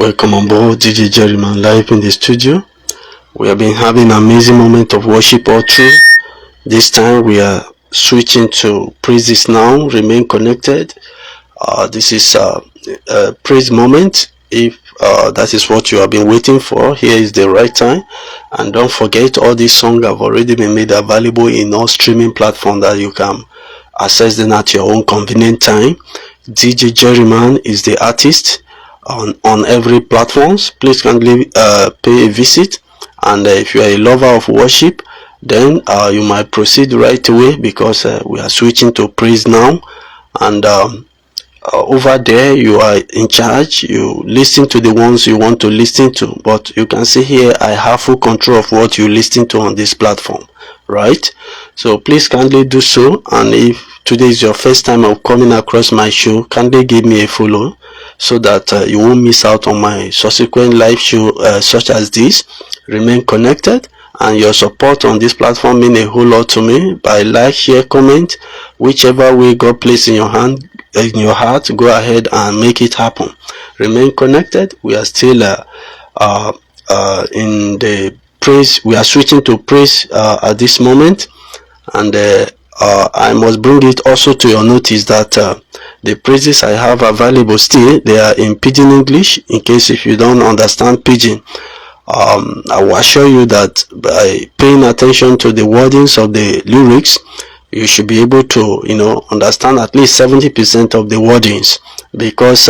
Welcome on board, DJ Jerryman live in the studio. We have been having an amazing moment of worship all through. This time we are switching to praises now. Remain connected. This is a praise moment. If that is what you have been waiting for, here is the right time. And don't forget, all these songs have already been made available in all streaming platforms that you can access them at your own convenient time. DJ Jerryman is the artist on every platforms. Please kindly pay a visit, and if you are a lover of worship, then you might proceed right away, because we are switching to praise now. And over there you are in charge. You listen to the ones you want to listen to, but you can see here I have full control of what you listen to on this platform, right? So please kindly do so. And if today is your first time of coming across my show, kindly give me a follow, so that you won't miss out on my subsequent live show such as this. Remain connected, and your support on this platform means a whole lot to me. By like, share, comment, whichever way God placed in your hand, in your heart, go ahead and make it happen. Remain connected. We are still in the praise. We are switching to praise at this moment, and I must bring it also to your notice that the praises I have available still, they are in Pidgin English. In case if you don't understand Pidgin, I will assure you that by paying attention to the wordings of the lyrics, you should be able to, understand at least 70% of the wordings, because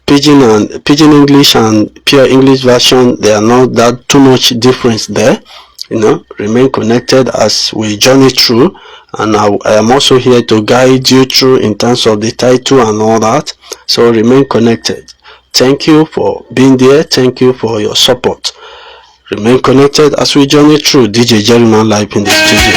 Pidgin English and pure English version, they are not that too much difference there. Remain connected as we journey through, and I am also here to guide you through in terms of the title and all that. So remain connected. Thank you for being there. Thank you for your support. Remain connected as we journey through. DJ Jerryman live in the studio.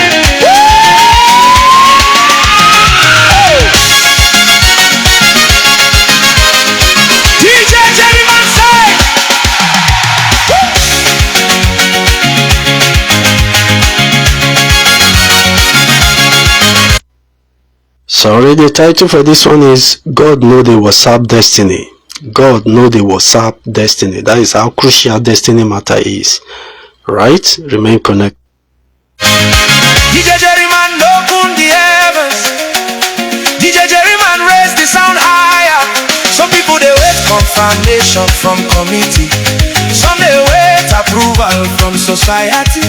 Sorry, the title for this one is God Know the WhatsApp Destiny. God know the WhatsApp destiny. That is how crucial destiny matter is. Right? Remain connected. DJ Jerryman open the heavens. DJ Jerryman raise the sound higher. Some people they wait confirmation from committee. Some they wait approval from society.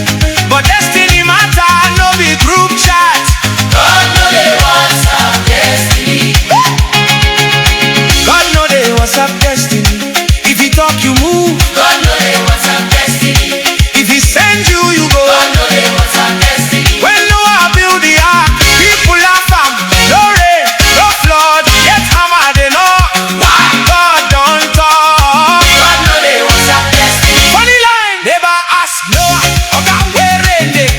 But destiny matter no be group chat. God know the WhatsApp destiny. God know the WhatsApp destiny. If he talk you move. God know the WhatsApp destiny. If he send you, you go. God know the WhatsApp destiny. When Noah build the ark, people laugh am. No rain, no flood, yet hammer they know. Why? God don't talk. God know the WhatsApp destiny. Funny line, never ask Noah. Okay, where rain day?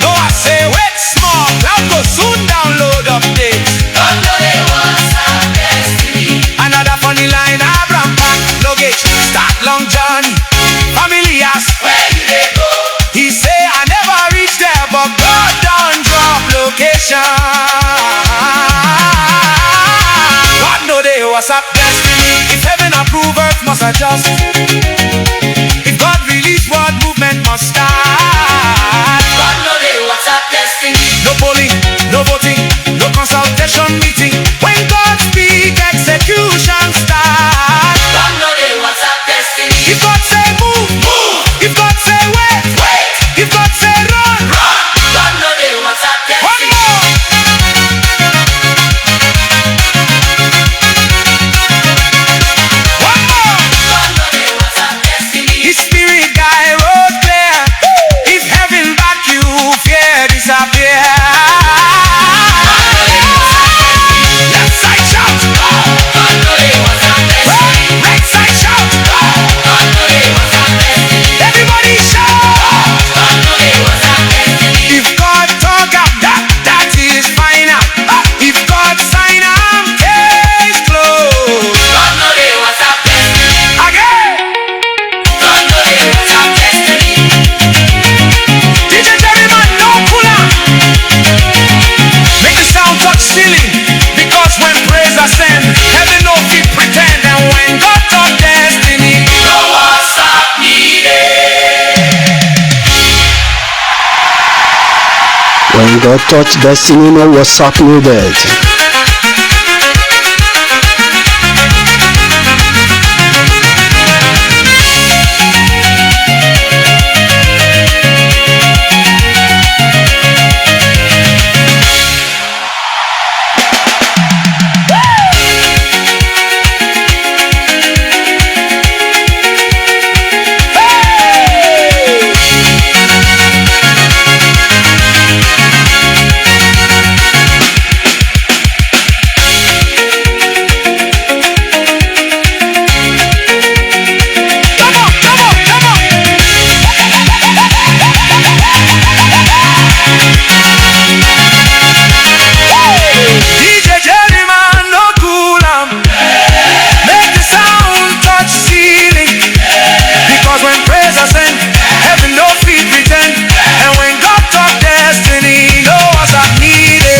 Noah say wait small, cloud go soon download updates. God know the WhatsApp destiny. Another funny line, Abraham pack luggage, start long journey. Family ask, where do they go? He say, I never reach there, but God don't drop location. God know the WhatsApp destiny. If heaven approve, earth must adjust. If God release word, movement must start. God know the WhatsApp destiny. No polling, no voting, no consultation meeting. When God speak, execution start. God know the WhatsApp destiny. If God say move, move. If God say wait, wait. If God say run, run. God know the WhatsApp destiny. One more. One more. God know the WhatsApp When God touched destiny, no WhatsApp needed. DJ Jerryman, no cool make the sound touch ceiling. Because when praise ascend, heaven no feet pretend. And when God talk destiny, no WhatsApp needed.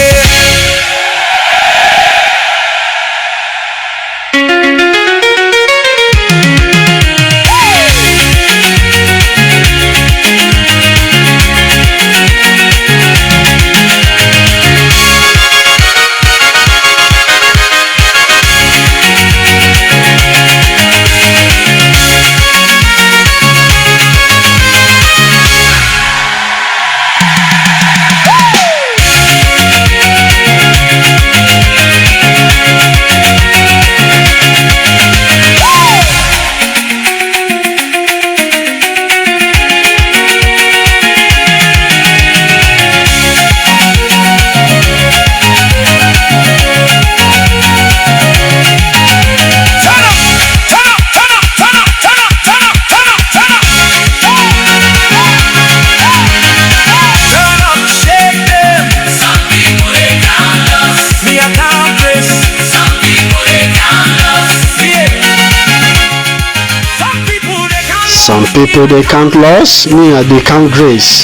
Some people they count loss, me they count grace.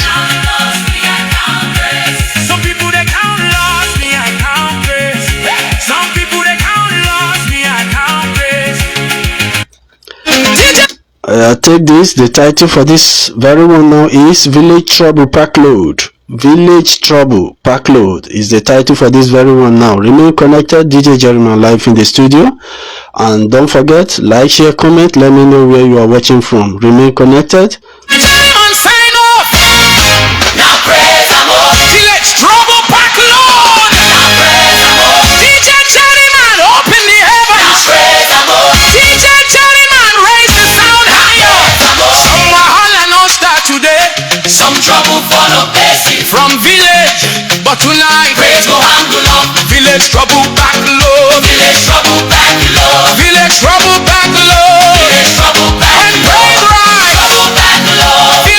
Some people they count loss, me I count grace. Some people they count loss, me I count grace. Take this. The title for this very one now is Village Trouble Pack Load. Village Trouble Pack Load is the title for this very one now. Remain connected. DJ Jerryman live in the studio. And don't forget, like, share, comment. Let me know where you are watching from. Remain connected. Jerryman sign off. Now praise the Lord. Village Trouble Pack Load. Now praise the Lord. DJ Jerryman open the heavens. Now praise the Lord. DJ Jerryman raise the sound higher. Some wahala no start today. Some trouble follow basic from village, but tonight praise go handle up. Village trouble back low. Village trouble back low. Village trouble back low. Village trouble back low. And praise rise. Trouble back low.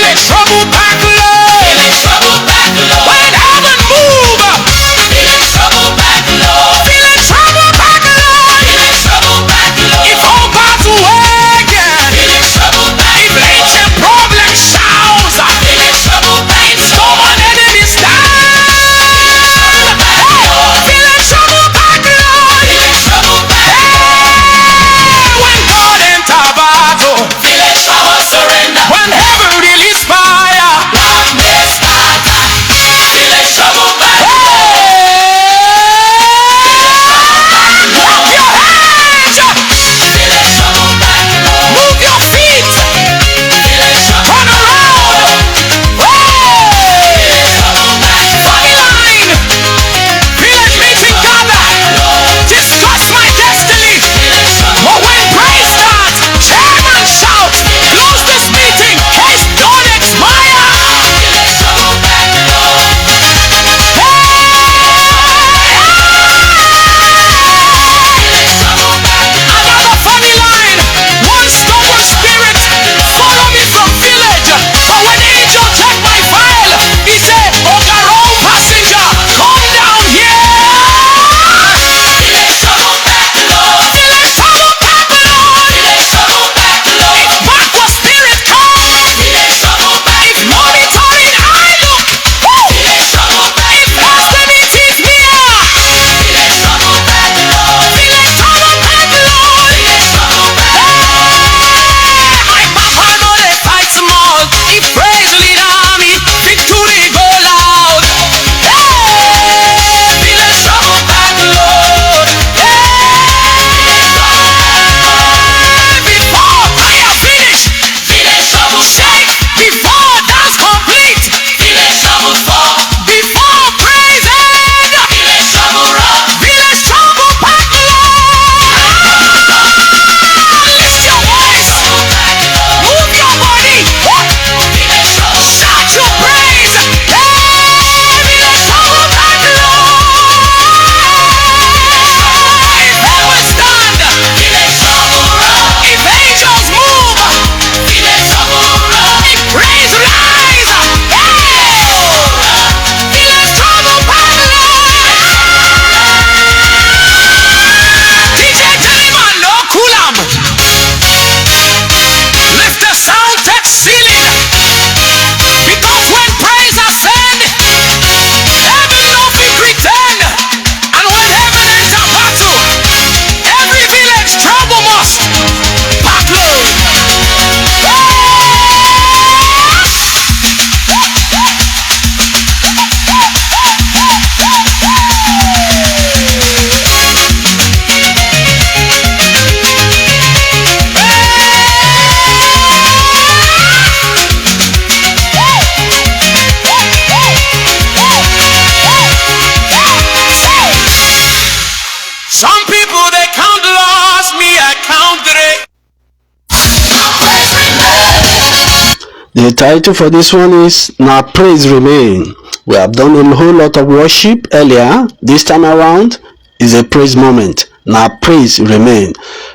The title for this one is Now Praise Remain. We have done a whole lot of worship earlier. This time around is a praise moment. Now praise remain.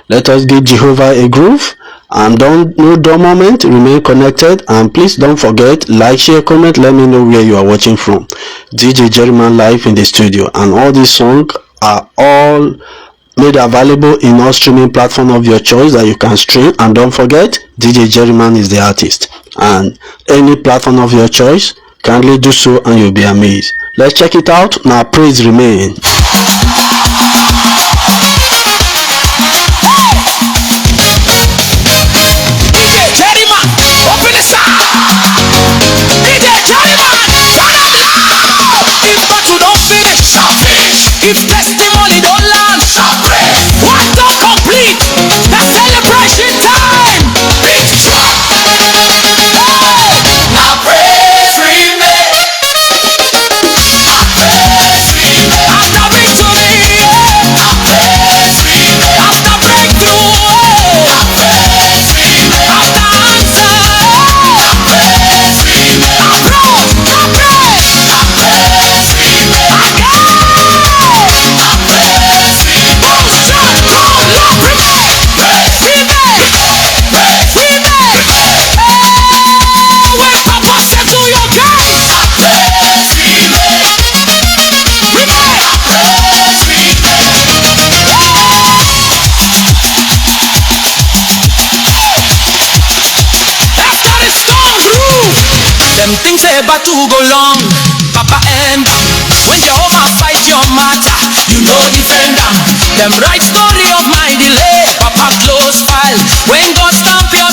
Let us give Jehovah a groove. And no dull moment. Remain connected. And please don't forget, like, share, comment. Let me know where you are watching from. DJ Jerryman live in the studio. And all these songs are all made available in all streaming platform of your choice that you can stream. And don't forget, DJ Jerryman is the artist. And any platform of your choice, kindly do so and you'll be amazed. Let's check it out. Now praise remain. DJ Jerryman, open the sound. DJ Jerryman, turn up loud. If battle don't finish, if testimony don't land, what don't complete, the celebration time. Now praise remain. After victory, after breakthrough, after answer, them things say battle go long, Papa Ember. When Jehovah fight your matter, you know defend them. Them write story of my delay, Papa close file. When God stamp your